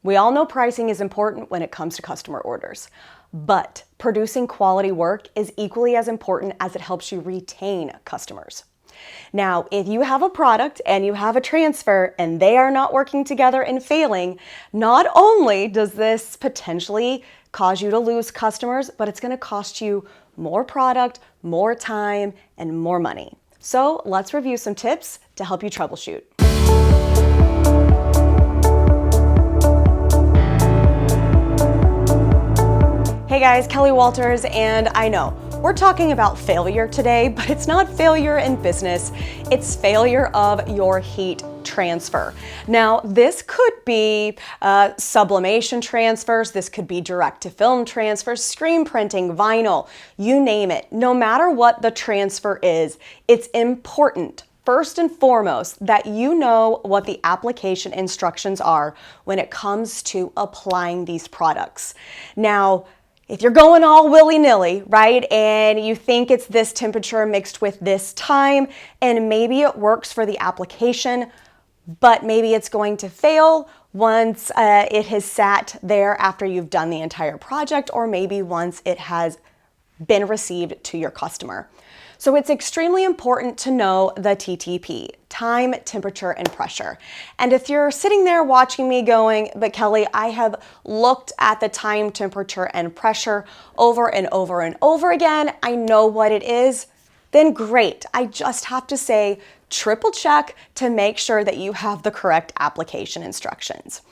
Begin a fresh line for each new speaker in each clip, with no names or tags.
We all know pricing is important when it comes to customer orders, but producing quality work is equally as important as it helps you retain customers. Now, if you have a product and you have a transfer and they are not working together and failing, not only does this potentially cause you to lose customers, but it's going to cost you more product, more time, and more money. So let's review some tips to help you troubleshoot. Hey guys, Kelly Walters, and I know we're talking about failure today, but it's not failure in business, it's failure of your heat transfer. Now, this could be sublimation transfers, this could be direct to film transfers, screen printing, vinyl, you name it. No matter what the transfer is, it's important first and foremost that you know what the application instructions are when it comes to applying these products. Now, if you're going all willy-nilly, right, and you think it's this temperature mixed with this time, and maybe it works for the application, but maybe it's going to fail once it has sat there after you've done the entire project, or maybe once it has been received to your customer. So it's extremely important to know the TTP, time, temperature, and pressure. And if you're sitting there watching me going, but Kelly, I have looked at the time, temperature, and pressure over and over and over again, I know what it is, then great. I just have to say, triple check to make sure that you have the correct application instructions.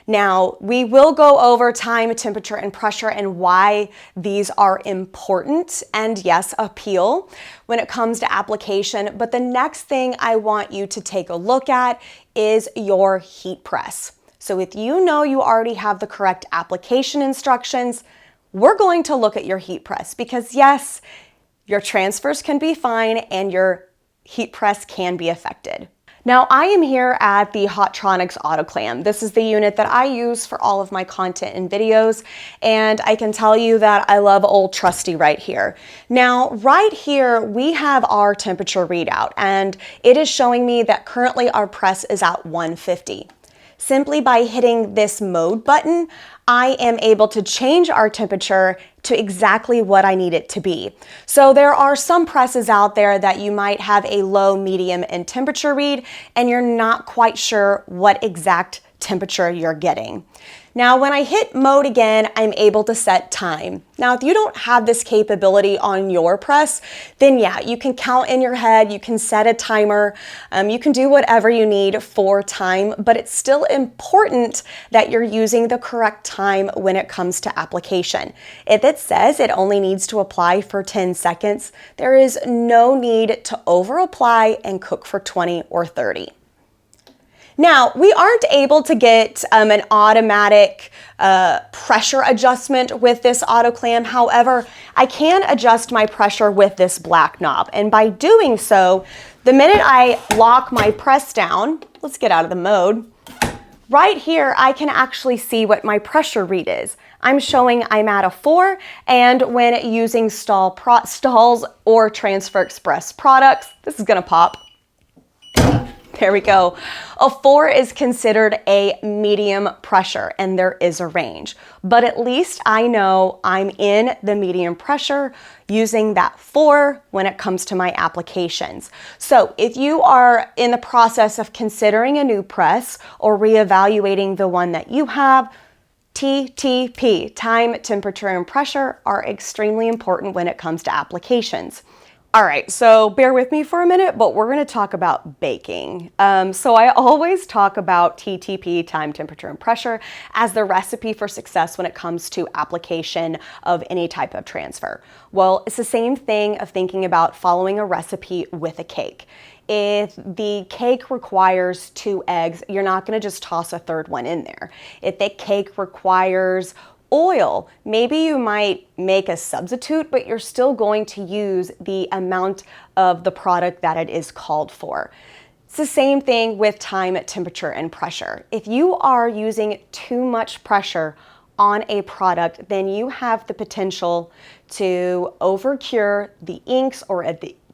Now, we will go over time, temperature, and pressure and why these are important, and yes, appeal when it comes to application. But the next thing I want you to take a look at is your heat press. So if you know you already have the correct application instructions, we're going to look at your heat press because yes, your transfers can be fine and your heat press can be affected. Now, I am here at the Hotronix Autoclam. This is the unit that I use for all of my content and videos, and I can tell you that I love old trusty right here. Now, right here, we have our temperature readout, and it is showing me that currently our press is at 150. Simply by hitting this mode button, I am able to change our temperature to exactly what I need it to be. So there are some presses out there that you might have a low, medium, and temperature read, and you're not quite sure what exact temperature you're getting. Now, when I hit mode again, I'm able to set time. Now, if you don't have this capability on your press, then yeah, you can count in your head, you can set a timer, you can do whatever you need for time, but it's still important that you're using the correct time when it comes to application. If it says it only needs to apply for 10 seconds, there is no need to over apply and cook for 20 or 30. Now, we aren't able to get an automatic pressure adjustment with this autoclam. However, I can adjust my pressure with this black knob. And by doing so, the minute I lock my press down, let's get out of the mode, right here, I can actually see what my pressure read is. I'm showing I'm at a 4, and when using stalls or Transfer Express products, this is gonna pop. There we go. A 4 is considered a medium pressure, and there is a range. But at least I know I'm in the medium pressure using that 4 when it comes to my applications. So if you are in the process of considering a new press or reevaluating the one that you have, TTP, time, temperature, and pressure, are extremely important when it comes to applications. All right, so bear with me for a minute, but we're gonna talk about baking. So I always talk about TTP, time, temperature, and pressure, as the recipe for success when it comes to application of any type of transfer. Well, it's the same thing of thinking about following a recipe with a cake. If the cake requires 2 eggs, you're not gonna just toss a third one in there. If the cake requires oil, maybe you might make a substitute, but you're still going to use the amount of the product that it is called for. It's the same thing with time, temperature, and pressure. If you are using too much pressure on a product, then you have the potential to overcure the inks or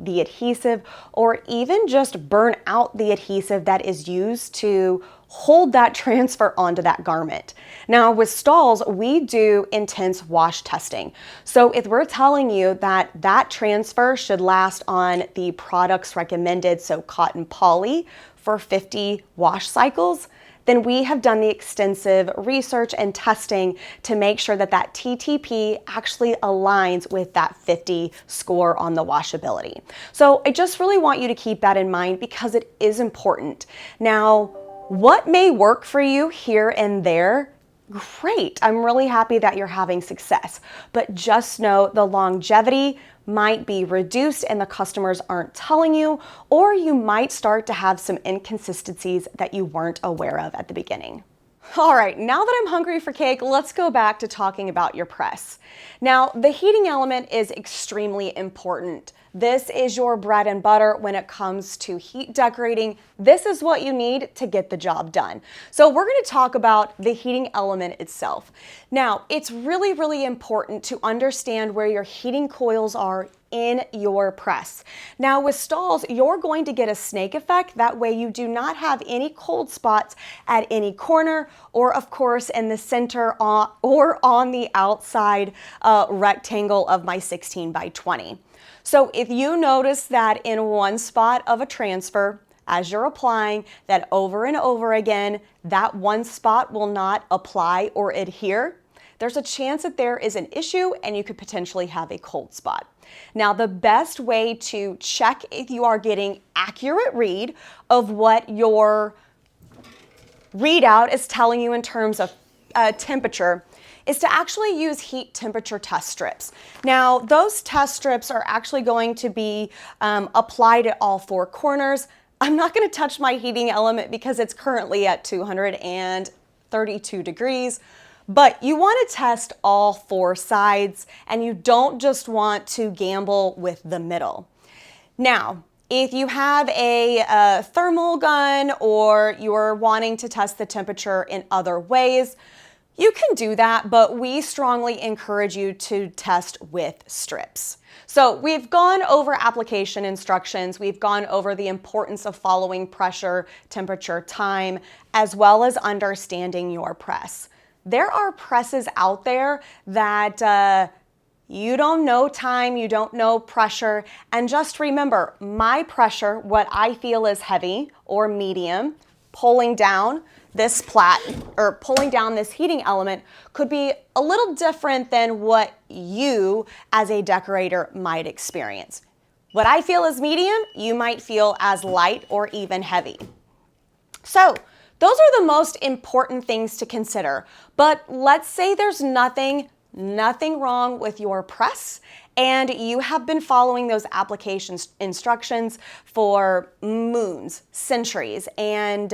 the adhesive, or even just burn out the adhesive that is used to hold that transfer onto that garment. Now with stalls, we do intense wash testing. So if we're telling you that that transfer should last on the products recommended, so cotton poly, for 50 wash cycles, then we have done the extensive research and testing to make sure that that TTP actually aligns with that 50 score on the washability. So I just really want you to keep that in mind because it is important. Now, what may work for you here and there? Great, I'm really happy that you're having success, but just know the longevity might be reduced and the customers aren't telling you, or you might start to have some inconsistencies that you weren't aware of at the beginning. All right, now that I'm hungry for cake, let's go back to talking about your press. Now, the heating element is extremely important. This is your bread and butter when it comes to heat decorating. This is what you need to get the job done. So we're going to talk about the heating element itself. Now, it's really, really important to understand where your heating coils are in your press. Now with stalls, you're going to get a snake effect. That way you do not have any cold spots at any corner, or of course in the center or on the outside rectangle of my 16 by 20. So if you notice that in one spot of a transfer, as you're applying that over and over again, that one spot will not apply or adhere, there's a chance that there is an issue and you could potentially have a cold spot. Now, the best way to check if you are getting accurate read of what your readout is telling you in terms of temperature is to actually use heat temperature test strips. Now, those test strips are actually going to be applied at all four corners. I'm not going to touch my heating element because it's currently at 232 degrees. But you want to test all four sides, and you don't just want to gamble with the middle. Now, if you have a thermal gun or you're wanting to test the temperature in other ways, you can do that, but we strongly encourage you to test with strips. So we've gone over application instructions, we've gone over the importance of following pressure, temperature, time, as well as understanding your press. There are presses out there that you don't know time, you don't know pressure, and just remember, my pressure, what I feel is heavy or medium, pulling down this pulling down this heating element could be a little different than what you as a decorator might experience. What I feel is medium, you might feel as light or even heavy. So, those are the most important things to consider. But let's say there's nothing wrong with your press and you have been following those application instructions for moons, centuries, and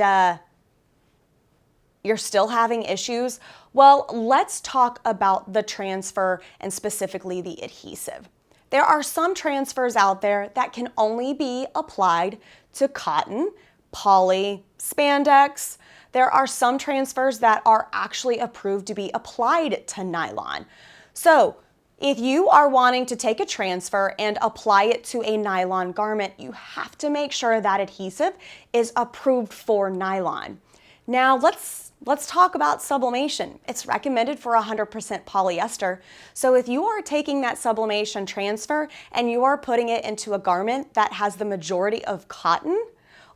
you're still having issues. Well, let's talk about the transfer and specifically the adhesive. There are some transfers out there that can only be applied to cotton, poly, spandex. There are some transfers that are actually approved to be applied to nylon. So if you are wanting to take a transfer and apply it to a nylon garment, you have to make sure that adhesive is approved for nylon. Now let's talk about sublimation. It's recommended for 100% polyester. So if you are taking that sublimation transfer and you are putting it into a garment that has the majority of cotton,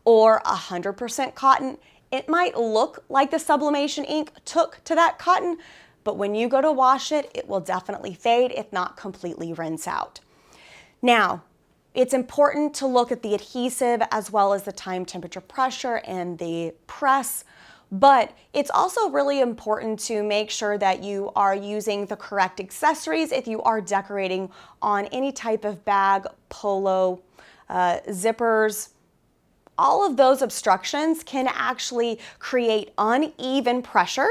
or 100% cotton, it might look like the sublimation ink took to that cotton, but when you go to wash it, it will definitely fade, if not completely rinse out. Now, it's important to look at the adhesive as well as the time, temperature, pressure, and the press, but it's also really important to make sure that you are using the correct accessories if you are decorating on any type of bag, polo, zippers. All of those obstructions can actually create uneven pressure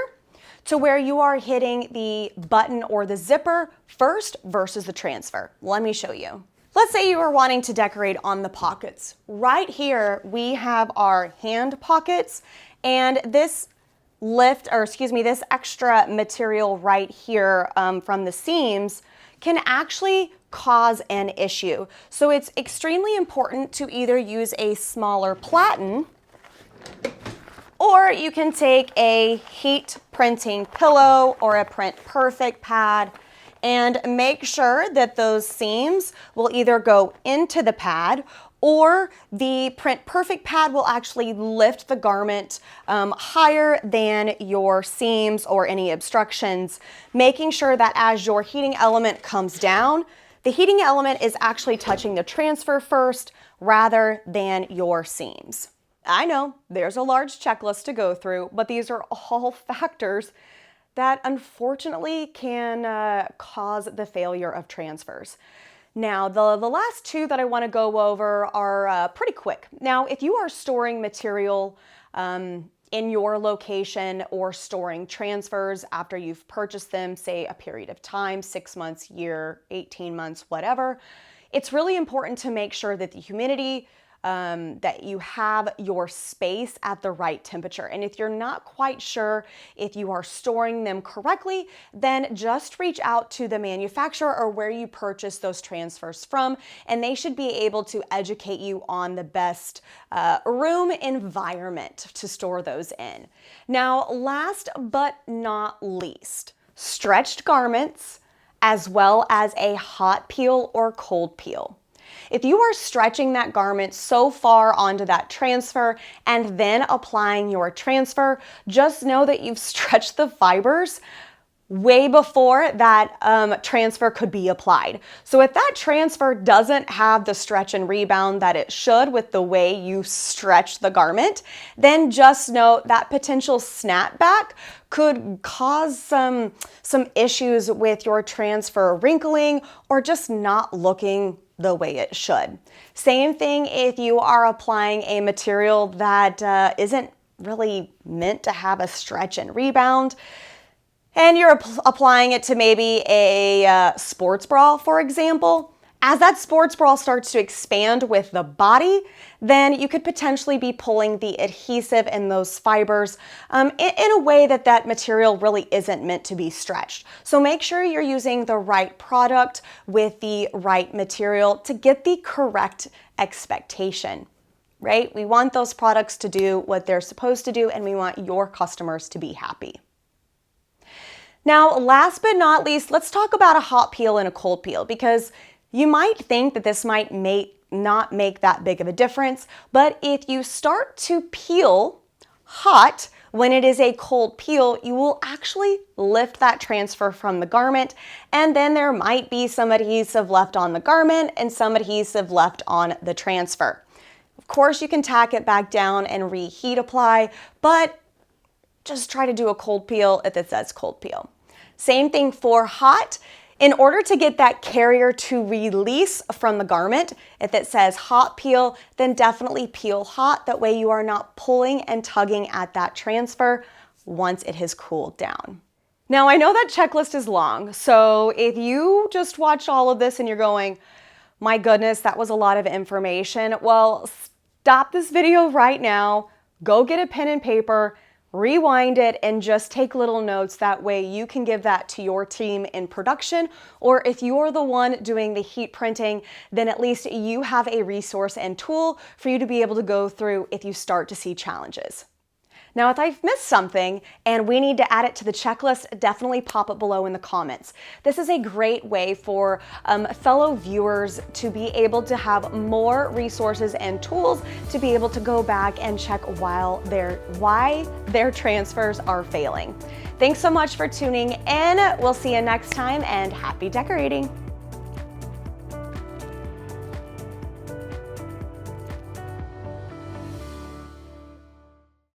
to where you are hitting the button or the zipper first versus the transfer. Let me show you. Let's say you are wanting to decorate on the pockets. Right here, we have our hand pockets, and this this extra material right here from the seams can actually cause an issue. So it's extremely important to either use a smaller platen, or you can take a heat printing pillow or a print perfect pad and make sure that those seams will either go into the pad, or the print perfect pad will actually lift the garment higher than your seams or any obstructions, making sure that as your heating element comes down, the heating element is actually touching the transfer first rather than your seams. I know there's a large checklist to go through, but these are all factors that unfortunately can cause the failure of transfers. Now, the last two that I want to go over are pretty quick. Now, if you are storing material in your location or storing transfers after you've purchased them, say a period of time, 6 months, year, 18 months, whatever, it's really important to make sure that the humidity, that you have your space at the right temperature. And if you're not quite sure if you are storing them correctly, then just reach out to the manufacturer or where you purchase those transfers from, and they should be able to educate you on the best room environment to store those in. Now, last but not least, stretched garments as well as a hot peel or cold peel. If you are stretching that garment so far onto that transfer and then applying your transfer, just know that you've stretched the fibers way before that transfer could be applied. So if that transfer doesn't have the stretch and rebound that it should with the way you stretch the garment, then just know that potential snapback could cause some issues with your transfer wrinkling or just not looking the way it should. Same thing if you are applying a material that isn't really meant to have a stretch and rebound, and you're applying it to maybe a sports bra, for example. As that sports bra starts to expand with the body, then you could potentially be pulling the adhesive and those fibers in a way that that material really isn't meant to be stretched. So make sure you're using the right product with the right material to get the correct expectation, right? We want those products to do what they're supposed to do, and we want your customers to be happy. Now, last but not least, let's talk about a hot peel and a cold peel, because you might think that this might not make that big of a difference, but if you start to peel hot when it is a cold peel, you will actually lift that transfer from the garment, and then there might be some adhesive left on the garment and some adhesive left on the transfer. Of course, you can tack it back down and reheat apply, but just try to do a cold peel if it says cold peel. Same thing for hot. In order to get that carrier to release from the garment, if it says hot peel, then definitely peel hot. That way you are not pulling and tugging at that transfer once it has cooled down. Now, I know that checklist is long, so if you just watch all of this and you're going, my goodness, that was a lot of information, well, stop this video right now, go get a pen and paper, rewind it, and just take little notes. That way you can give that to your team in production, or if you're the one doing the heat printing, then at least you have a resource and tool for you to be able to go through if you start to see challenges. Now, if I've missed something and we need to add it to the checklist, definitely pop it below in the comments. This is a great way for fellow viewers to be able to have more resources and tools to be able to go back and check why their transfers are failing. Thanks so much for tuning in. We'll see you next time, and happy decorating.